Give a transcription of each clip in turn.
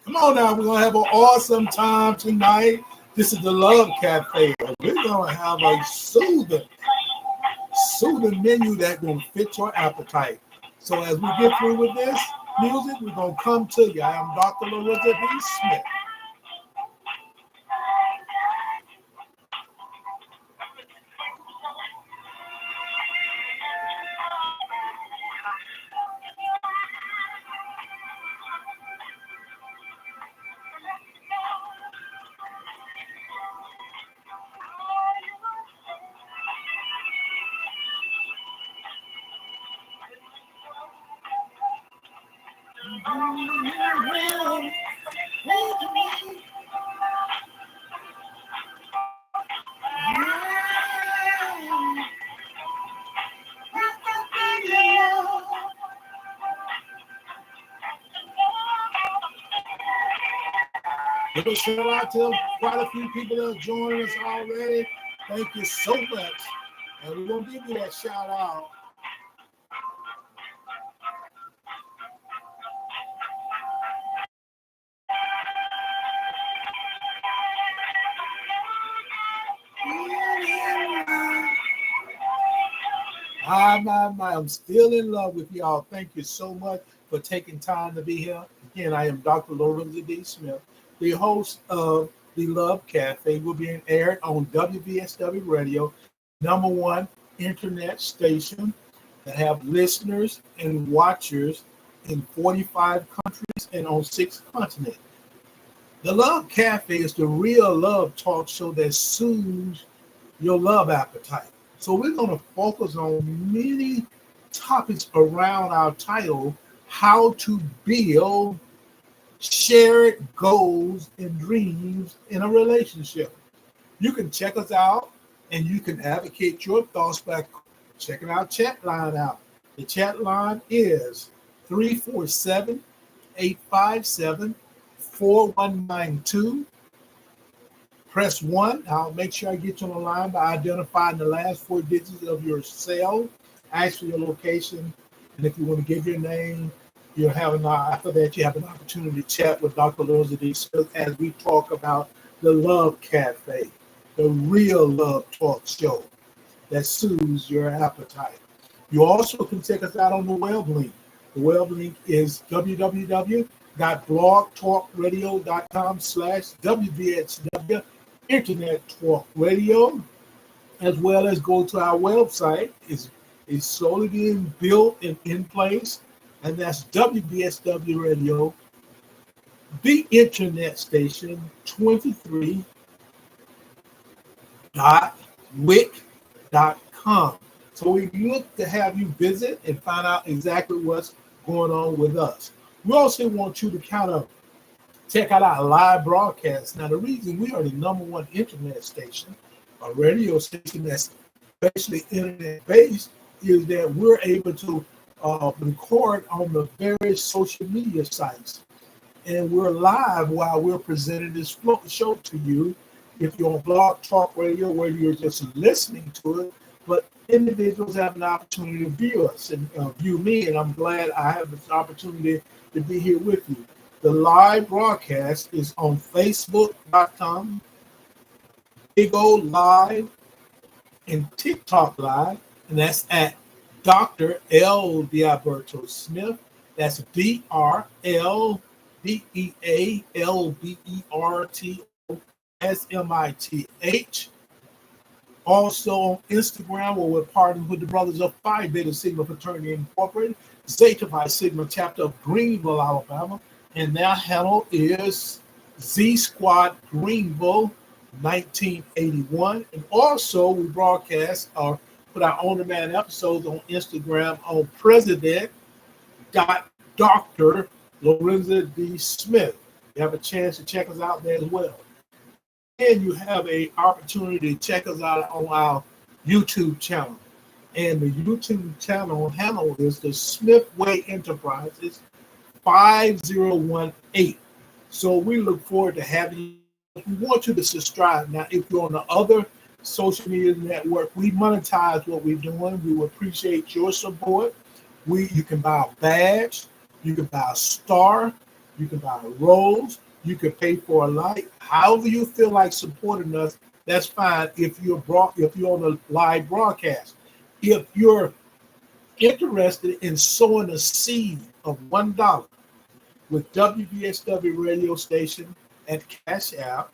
Come on now, we're going to have an awesome time tonight. This is the Love Cafe. We're going to have a soothing menu that's going to fit your appetite. So as we get through with this music, we're going to come to you. I am Dr. Larissa D. Smith. Give a shout out to quite a few people that are joining us already. Thank you so much. And we're going to give you that shout out. I'm still in love with y'all. Thank you so much for taking time to be here. Again, I am Dr. Lorenzo D. Smith, the host of the Love Cafe. Will be aired on WVSW Radio, #1 internet station that have listeners and watchers in 45 countries and on 6 continents. The Love Cafe is the real love talk show that soothes your love appetite. So we're going to focus on many topics around our title, How to Build Shared Goals and Dreams in a Relationship. You can check us out and you can advocate your thoughts by checking our chat line out. The chat line is 347-857-4192. Press 1. I'll make sure I get you on the line by identifying the last 4 digits of your cell. Ask for your location. And if you want to give your name, after that, you have an opportunity to chat with Dr. Lorenzo D. Smith as we talk about the Love Cafe, the real love talk show that soothes your appetite. You also can check us out on the web link. The web link is www.blogtalkradio.com/WVSW Internet Talk Radio, as well as go to our website. It's slowly being built and in place, and that's WVSW Radio, the Internet Station 23.wic.com. So we look to have you visit and find out exactly what's going on with us. We also want you to kind of check out our live broadcast. Now, the reason we are the #1 internet station, a radio station that's basically internet-based, is that we're able to record on the various social media sites. And we're live while we're presenting this show to you. If you're on Blog Talk Radio, where you're just listening to it, but individuals have an opportunity to view us and view me, and I'm glad I have this opportunity to be here with you. The live broadcast is on Facebook.com, Big O Live, and TikTok Live, and that's at Dr. L. Diaberto Smith. That's DrLealbertosmith. Also on Instagram, where we're partnering with the brothers of Phi Beta Sigma Fraternity Incorporated, Zeta Phi Sigma chapter of Greenville, Alabama. And their handle is Z Squad Greenville 1981. And also we broadcast or put our on-demand episodes on Instagram on President.Dr. Lorenzo D. Smith. You have a chance to check us out there as well. And you have an opportunity to check us out on our YouTube channel. And the YouTube channel handle is the Smithway Enterprises 5018. So we look forward to having you. We want you to subscribe. Now, if you're on the other social media network, we monetize what we're doing. We will appreciate your support. You can buy a badge, you can buy a star, You can buy a rose. You can pay for a light. However you feel like supporting us, that's fine. If you're on a live broadcast, if you're interested in sowing a seed of $1 with WVSW Radio Station at Cash App,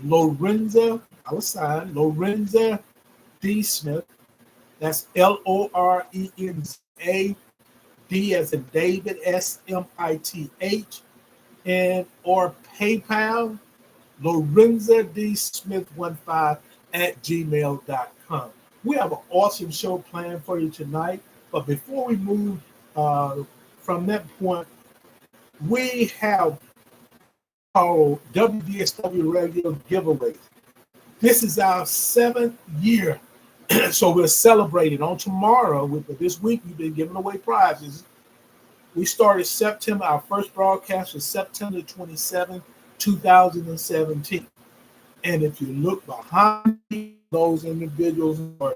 Lorenza, our sign, Lorenza D. Smith. That's Lorenza D as in David Smith, and or PayPal, Lorenza D. Smith 15 at gmail.com. We have an awesome show planned for you tonight. But before we move from that point, we have our WVSW Radio giveaway. This is our 7th year. So we're celebrating on tomorrow. This week, we've been giving away prizes. We started September. Our first broadcast was September 27, 2017. And if you look behind those individuals who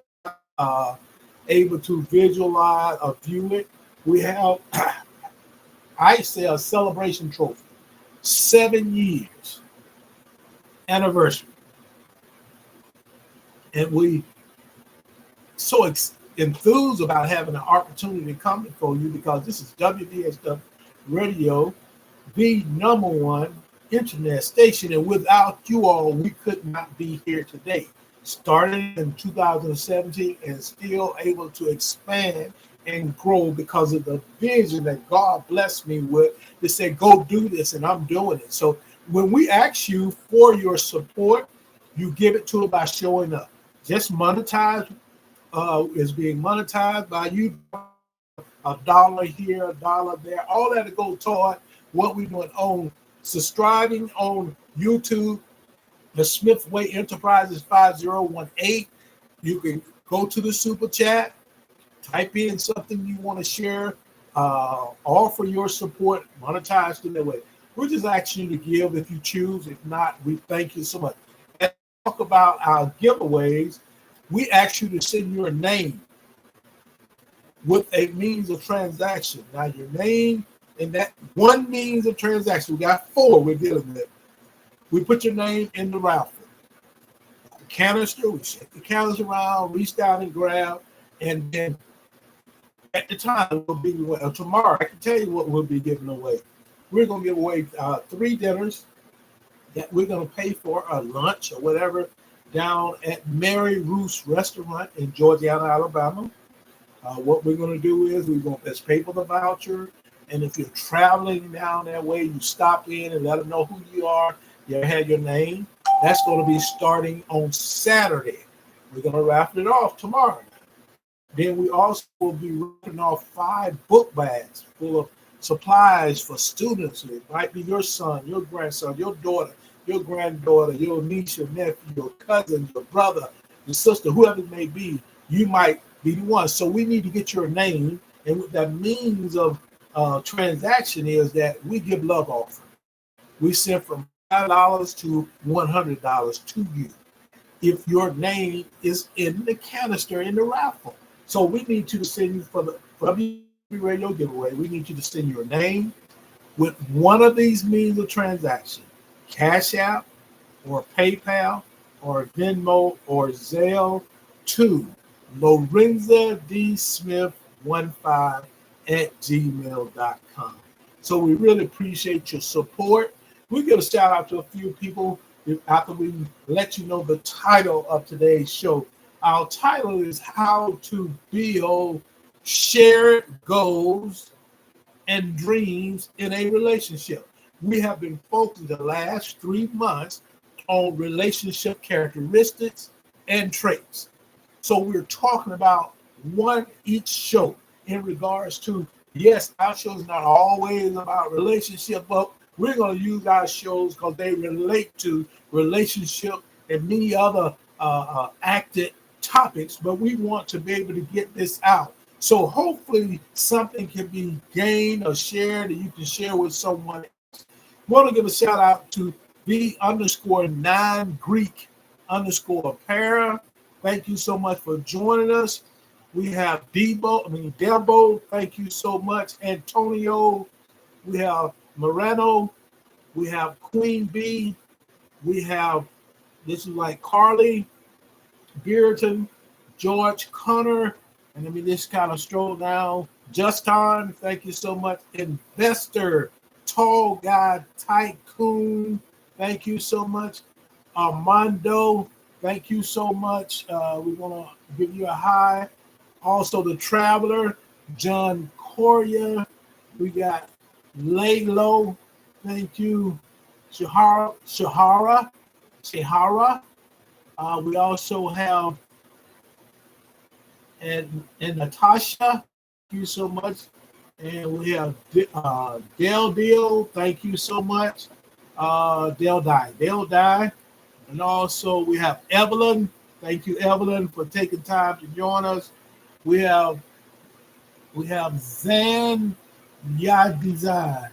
are able to visualize or view it, we have, I say, a celebration trophy. 7 years anniversary. And we so enthused about having an opportunity to come before you, because this is WVSW Radio, the #1 internet station, and without you all, we could not be here today. Started in 2017 and still able to expand and grow because of the vision that God blessed me with to say, go do this, and I'm doing it. So when we ask you for your support, you give it to it by showing up. Just monetize is being monetized by you. $1 here, $1 there, all that to go toward what we're doing on subscribing on YouTube, the Smith Way Enterprises 5018. You can go to the super chat, type in something you want to share, offer your support, monetized in that way. We're just asking you to give if you choose. If not, we thank you so much. And talk about our giveaways. We ask you to send your name with a means of transaction. Now, your name and that one means of transaction. We got 4 we're dealing with. We put your name in the raffle. The canister, we shake the canister around, reach down and grab, and then at the time, we'll be tomorrow. I can tell you what we'll be giving away. We're going to give away 3 dinners that we're going to pay for, a lunch or whatever, down at Mary Ruth's Restaurant in Georgiana, Alabama. What we're going to do is let's pay for the voucher. And if you're traveling down that way, you stop in and let them know who you are. You have your name. That's going to be starting on Saturday. We're going to raffle it off tomorrow. Then we also will be ripping off 5 book bags full of supplies for students. It might be your son, your grandson, your daughter, your granddaughter, your niece, your nephew, your cousin, your brother, your sister, whoever it may be. You might be the one. So we need to get your name. And what that means of transaction is that we give love offering. We send from $5 to $100 to you if your name is in the canister in the raffle. So we need you to send you for the WV Radio giveaway. We need you to send your name with one of these means of transaction: Cash App or PayPal or Venmo or Zelle to Lorenza D. Smith 15 at gmail.com. So we really appreciate your support. We give a shout out to a few people after we let you know the title of today's show. Our title is How to Build Shared Goals and Dreams in a Relationship. We have been focused the last 3 months on relationship characteristics and traits. So we're talking about one each show in regards to, yes, our show is not always about relationship, but we're going to use our shows because they relate to relationship and many other active topics, but we want to be able to get this out. So hopefully something can be gained or shared that you can share with someone else. We want to give a shout out to the_9Greek_para. Thank you so much for joining us. We have Debo. Thank you so much. Antonio. We have Moreno. We have Queen Bee. We have, this is like Carly, Bearton, George Connor. And let me just kind of stroll down. Justin, thank you so much. Investor, Tall Guy, Tycoon, thank you so much. Armando, thank you so much. We're going to give you a high. Also, the Traveler, John Correa. We got Laylo, thank you. Shahara. We also have and Natasha, thank you so much. And we have Del Deal, thank you so much. Del Die. And also we have Evelyn. Thank you, Evelyn, for taking time to join us. We have Zan Ya Design.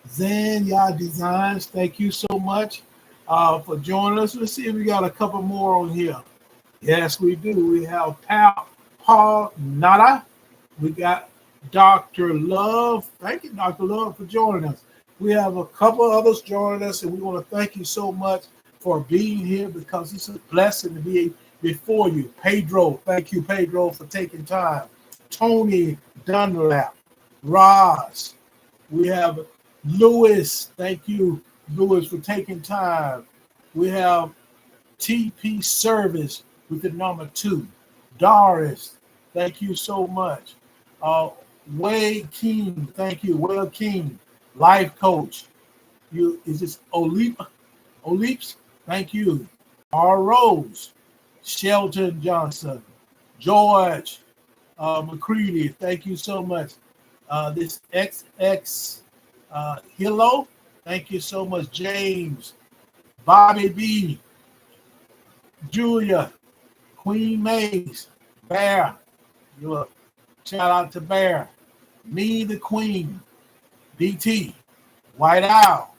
Zan Ya Designs, thank you so much for joining us. Let's see if we got a couple more on here. Yes, we do. We have Paul Nada. We got Dr. Love. Thank you, Dr. Love, for joining us. We have a couple others joining us, and we want to thank you so much for being here because it's a blessing to be before you. Pedro, thank you, Pedro, for taking time. Tony Dunlap, Roz. We have Lewis. Thank you, Lewis, for taking time. We have TP Service with the number 2. Doris, thank you so much. Wade King, thank you. Will King, life coach. Is this Oleeps? Thank you. R. Rose, Shelton Johnson, George McCready, thank you so much. This XX Hilo, thank you so much. James, Bobby B, Julia, Queen Mays, Bear, look, shout out to Bear, Me the Queen, DT, White Owl,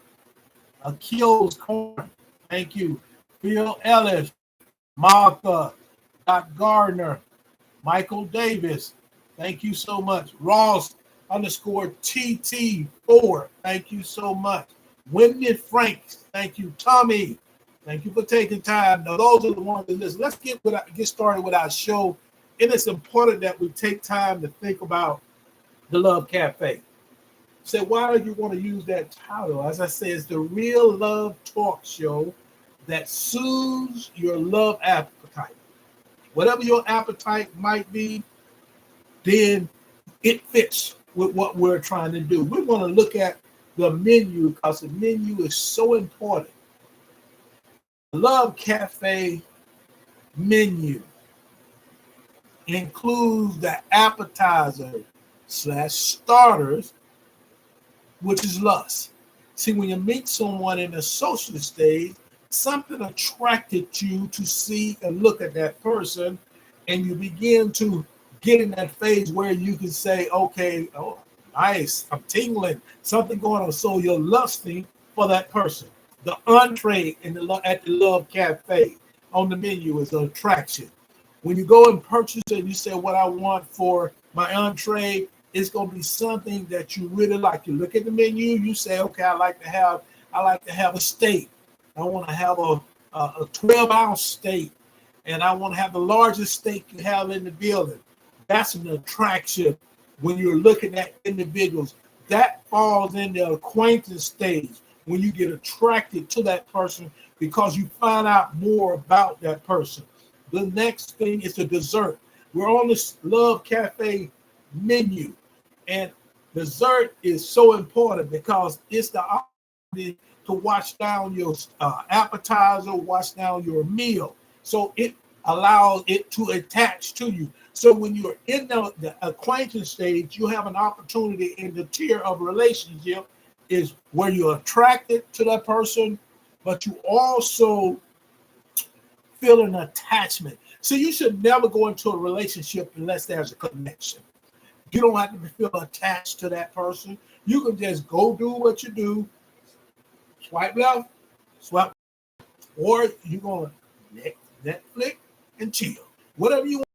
Achilles Corn, thank you. Phil Ellis, Martha, Doc Gardner, Michael Davis, thank you so much. Ross _ TT4, thank you so much. Whitney Franks, thank you. Tommy, thank you for taking time. Now, those are the ones that listen. Let's get started with our show. And it's important that we take time to think about the Love Cafe. Say, why do you want to use that title? As I say, it's the real love talk show that soothes your love appetite. Whatever your appetite might be, then it fits with what we're trying to do. We're going to look at the menu because the menu is so important. The Love Cafe menu includes the appetizer / starters, which is lust. See, when you meet someone in the social stage, something attracted you to see and look at that person, and you begin to get in that phase where you can say, okay, oh, nice, I'm tingling, something going on. So you're lusting for that person. The entree at the Love Cafe on the menu is an attraction. When you go and purchase it, and you say, what I want for my entree, it's going to be something that you really like. You look at the menu, you say, okay, I like to have a steak. I want to have a 12-ounce steak, and I want to have the largest steak you have in the building. That's an attraction when you're looking at individuals. That falls in the acquaintance stage when you get attracted to that person because you find out more about that person. The next thing is the dessert. We're on this Love Cafe menu, and dessert is so important because it's the opportunity to wash down your appetizer, wash down your meal. So it allows it to attach to you. So when you're in the acquaintance stage, you have an opportunity in the tier of relationship is where you're attracted to that person, but you also feel an attachment. So you should never go into a relationship unless there's a connection. You don't have to feel attached to that person. You can just go do what you do, swipe left, swipe, or you're going to Netflix and chill, whatever you want.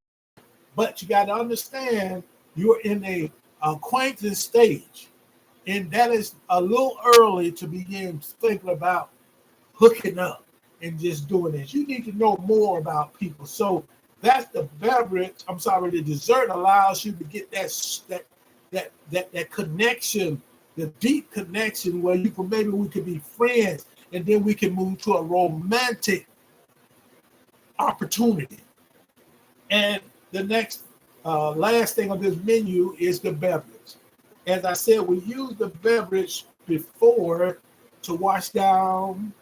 But you got to understand you're in a acquaintance stage. And that is a little early to begin thinking about hooking up and just doing this. You need to know more about people. So that's the beverage. I'm sorry, the dessert allows you to get that connection, the deep connection where you can maybe we could be friends, and then we can move to a romantic opportunity. And the next last thing on this menu is the beverage. As I said, we use the beverage before to wash down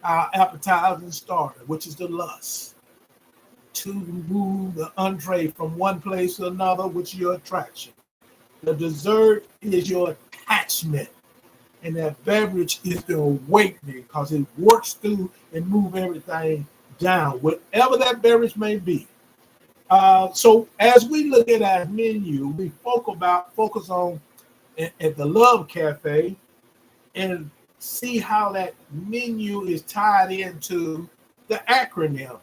our appetizing starter, which is the lust, to move the entree from one place to another, which is your attraction. The dessert is your attachment, and that beverage is the awakening because it works through and move everything down, whatever that beverage may be. So as we look at our menu, we focus on at the L.O.V.E Cafe and see how that menu is tied into the acronym